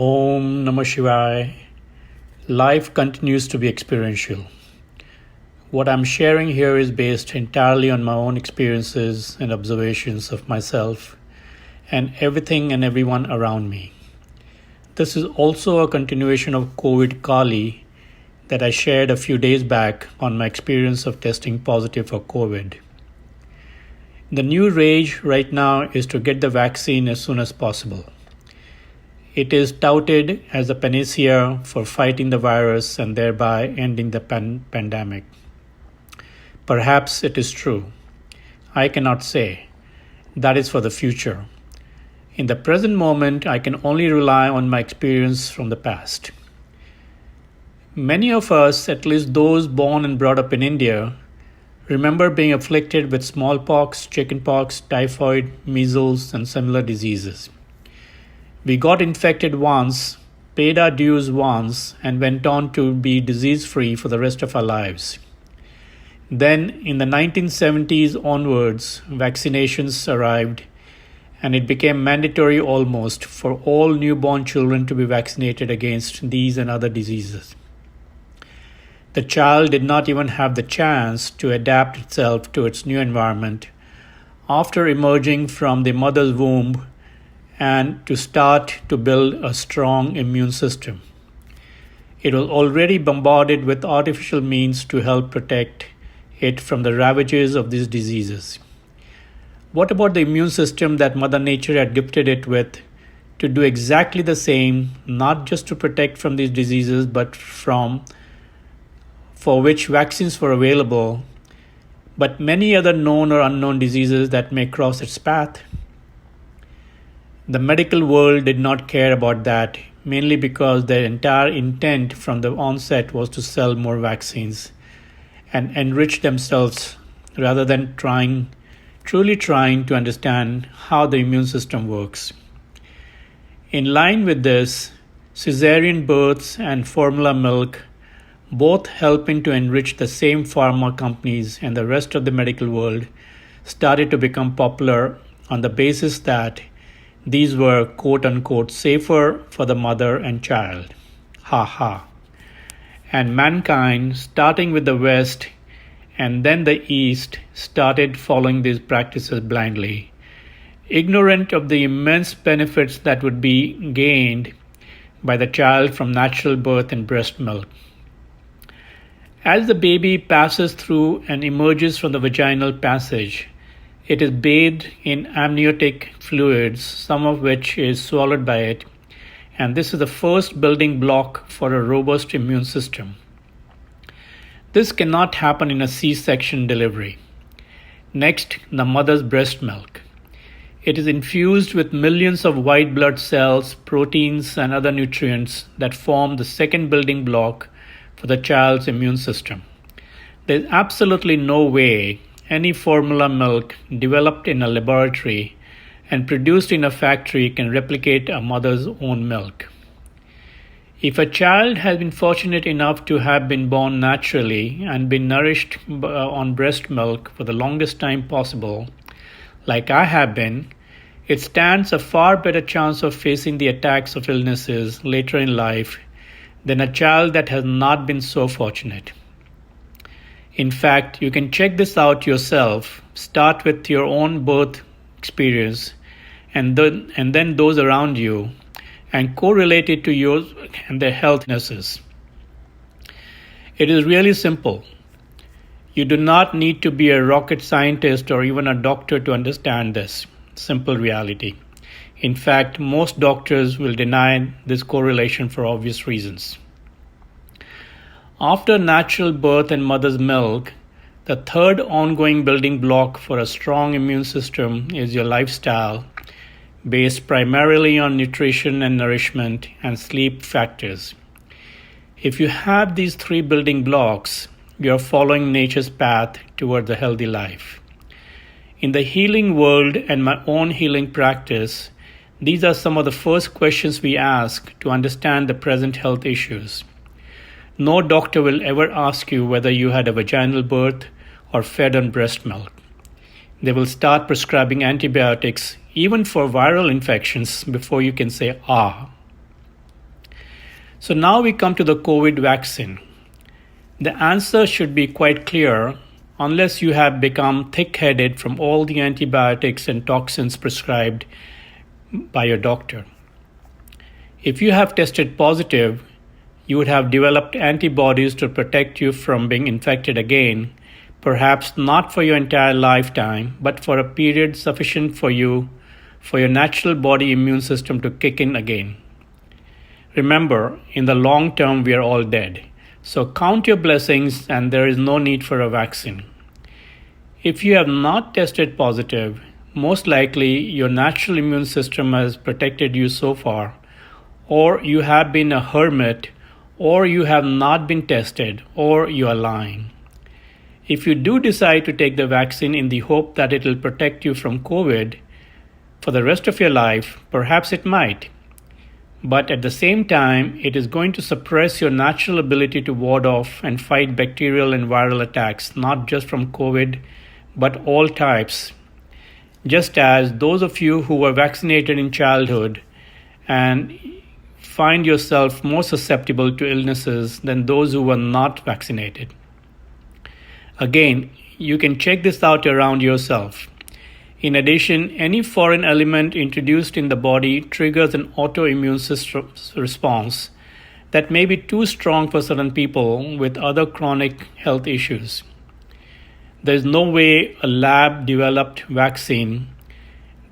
Om Namah Shivaya. Life continues to be experiential. What I'm sharing here is based entirely on my own experiences and observations of myself and everything and everyone around me. This is also a continuation of COVID Kali that I shared a few days back on my experience of testing positive for COVID. The new rage right now is to get the vaccine as soon as possible. It is touted as a panacea for fighting the virus and thereby ending the pandemic. Perhaps it is true. I cannot say. That is for the future. In the present moment, I can only rely on my experience from the past. Many of us, at least those born and brought up in India, remember being afflicted with smallpox, chickenpox, typhoid, measles, and similar diseases. We got infected once, paid our dues once, and went on to be disease-free for the rest of our lives. Then, in the 1970s onwards, vaccinations arrived, and it became mandatory almost for all newborn children to be vaccinated against these and other diseases. The child did not even have the chance to adapt itself to its new environment after emerging from the mother's womb and to start to build a strong immune system. It was already bombarded with artificial means to help protect it from the ravages of these diseases. What about the immune system that Mother Nature had gifted it with to do exactly the same, not just to protect from these diseases, but for which vaccines were available, but many other known or unknown diseases that may cross its path? The medical world did not care about that, mainly because their entire intent from the onset was to sell more vaccines and enrich themselves rather than truly trying to understand how the immune system works. In line with this, cesarean births and formula milk, both helping to enrich the same pharma companies and the rest of the medical world, started to become popular on the basis that these were quote-unquote safer for the mother and child. Ha ha. And mankind, starting with the West and then the East, started following these practices blindly, ignorant of the immense benefits that would be gained by the child from natural birth and breast milk. As the baby passes through and emerges from the vaginal passage, it is bathed in amniotic fluids, some of which is swallowed by it, and this is the first building block for a robust immune system. This cannot happen in a C-section delivery. Next, the mother's breast milk. It is infused with millions of white blood cells, proteins, and other nutrients that form the second building block for the child's immune system. There is absolutely no way any formula milk developed in a laboratory and produced in a factory can replicate a mother's own milk. If a child has been fortunate enough to have been born naturally and been nourished on breast milk for the longest time possible, like I have been, it stands a far better chance of facing the attacks of illnesses later in life than a child that has not been so fortunate. In fact, you can check this out yourself. Start with your own birth experience and then those around you, and correlate it to yours and their healthnesses. It is really simple. You do not need to be a rocket scientist or even a doctor to understand this simple reality. In fact, most doctors will deny this correlation for obvious reasons. After natural birth and mother's milk, the third ongoing building block for a strong immune system is your lifestyle, based primarily on nutrition and nourishment and sleep factors. If you have these three building blocks, you are following nature's path toward a healthy life. In the healing world and my own healing practice, these are some of the first questions we ask to understand the present health issues. No doctor will ever ask you whether you had a vaginal birth or fed on breast milk. They will start prescribing antibiotics even for viral infections before you can say, ah. So now we come to the COVID vaccine. The answer should be quite clear unless you have become thick-headed from all the antibiotics and toxins prescribed by your doctor. If you have tested positive, you would have developed antibodies to protect you from being infected again, perhaps not for your entire lifetime, but for a period sufficient for your natural body immune system to kick in again. Remember, in the long term, we are all dead. So count your blessings, and there is no need for a vaccine. If you have not tested positive, most likely your natural immune system has protected you so far, or you have been a hermit, or you have not been tested, or you are lying. If you do decide to take the vaccine in the hope that it will protect you from COVID for the rest of your life, perhaps it might. But at the same time, it is going to suppress your natural ability to ward off and fight bacterial and viral attacks, not just from COVID, but all types. Just as those of you who were vaccinated in childhood and find yourself more susceptible to illnesses than those who were not vaccinated. Again, you can check this out around yourself. In addition, any foreign element introduced in the body triggers an autoimmune system response that may be too strong for certain people with other chronic health issues. There is no way a lab-developed vaccine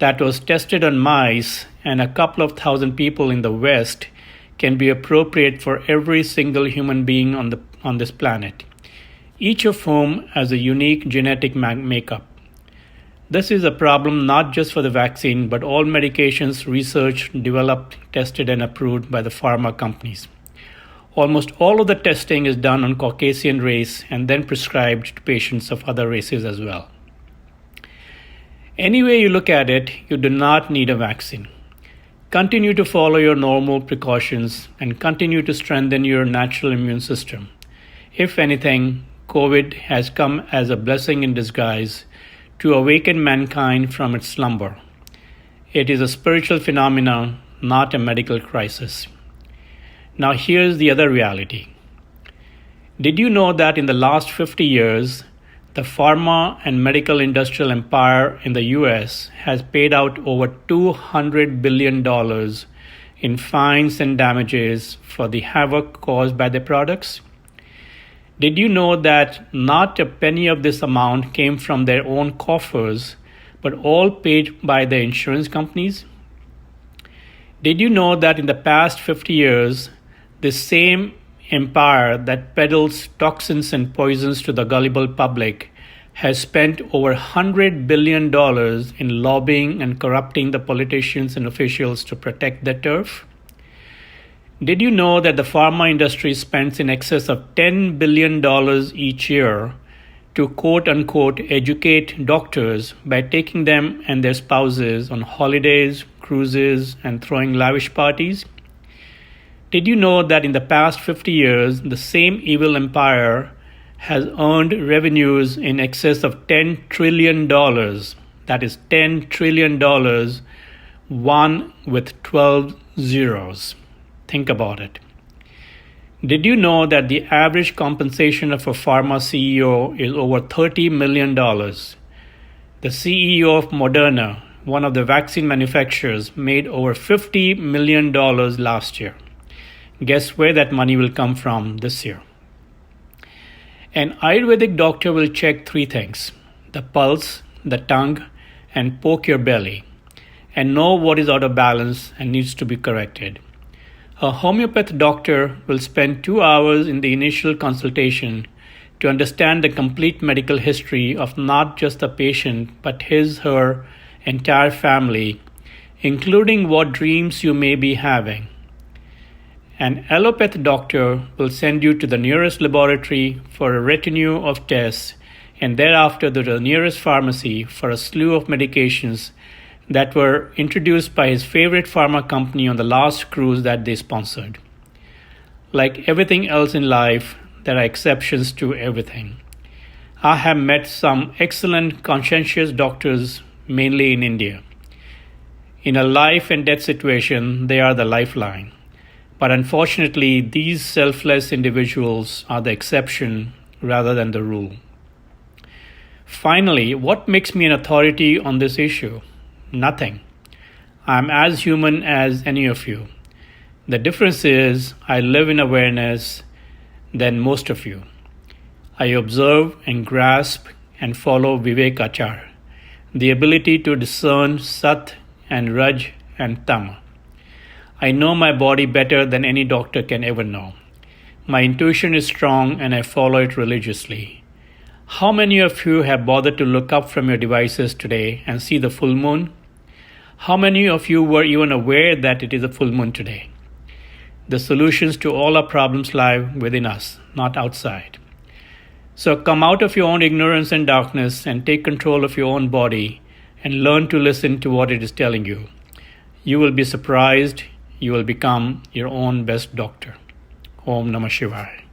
that was tested on mice and a couple of thousand people in the West can be appropriate for every single human being on this planet, each of whom has a unique genetic makeup. This is a problem not just for the vaccine, but all medications researched, developed, tested, and approved by the pharma companies. Almost all of the testing is done on Caucasian race and then prescribed to patients of other races as well. Any way you look at it, you do not need a vaccine. Continue to follow your normal precautions and continue to strengthen your natural immune system. If anything, COVID has come as a blessing in disguise to awaken mankind from its slumber. It is a spiritual phenomenon, not a medical crisis. Now here's the other reality. Did you know that in the last 50 years, the pharma and medical industrial empire in the US has paid out over $200 billion in fines and damages for the havoc caused by their products? Did you know that not a penny of this amount came from their own coffers, but all paid by the insurance companies? Did you know that in the past 50 years, this same empire that peddles toxins and poisons to the gullible public has spent over $100 billion in lobbying and corrupting the politicians and officials to protect their turf? Did you know that the pharma industry spends in excess of $10 billion each year to quote-unquote educate doctors by taking them and their spouses on holidays, cruises, and throwing lavish parties? Did you know that in the past 50 years, the same evil empire has earned revenues in excess of $10 trillion? That is $10 trillion, one with 12 zeros. Think about it. Did you know that the average compensation of a pharma CEO is over $30 million? The CEO of Moderna, one of the vaccine manufacturers, made over $50 million last year. Guess where that money will come from this year? An Ayurvedic doctor will check three things: the pulse, the tongue, and poke your belly, and know what is out of balance and needs to be corrected. A homeopath doctor will spend 2 hours in the initial consultation to understand the complete medical history of not just the patient, but her entire family, including what dreams you may be having. An allopath doctor will send you to the nearest laboratory for a retinue of tests and thereafter to the nearest pharmacy for a slew of medications that were introduced by his favorite pharma company on the last cruise that they sponsored. Like everything else in life, there are exceptions to everything. I have met some excellent, conscientious doctors, mainly in India. In a life and death situation, they are the lifeline. But unfortunately, these selfless individuals are the exception rather than the rule. Finally, what makes me an authority on this issue? Nothing. I'm as human as any of you. The difference is I live in awareness than most of you. I observe and grasp and follow Vivek Achar, the ability to discern Sat and Raj and Tam. I know my body better than any doctor can ever know. My intuition is strong and I follow it religiously. How many of you have bothered to look up from your devices today and see the full moon? How many of you were even aware that it is a full moon today? The solutions to all our problems lie within us, not outside. So come out of your own ignorance and darkness and take control of your own body and learn to listen to what it is telling you. You will be surprised. You will become your own best doctor. Om Namah Shivaya.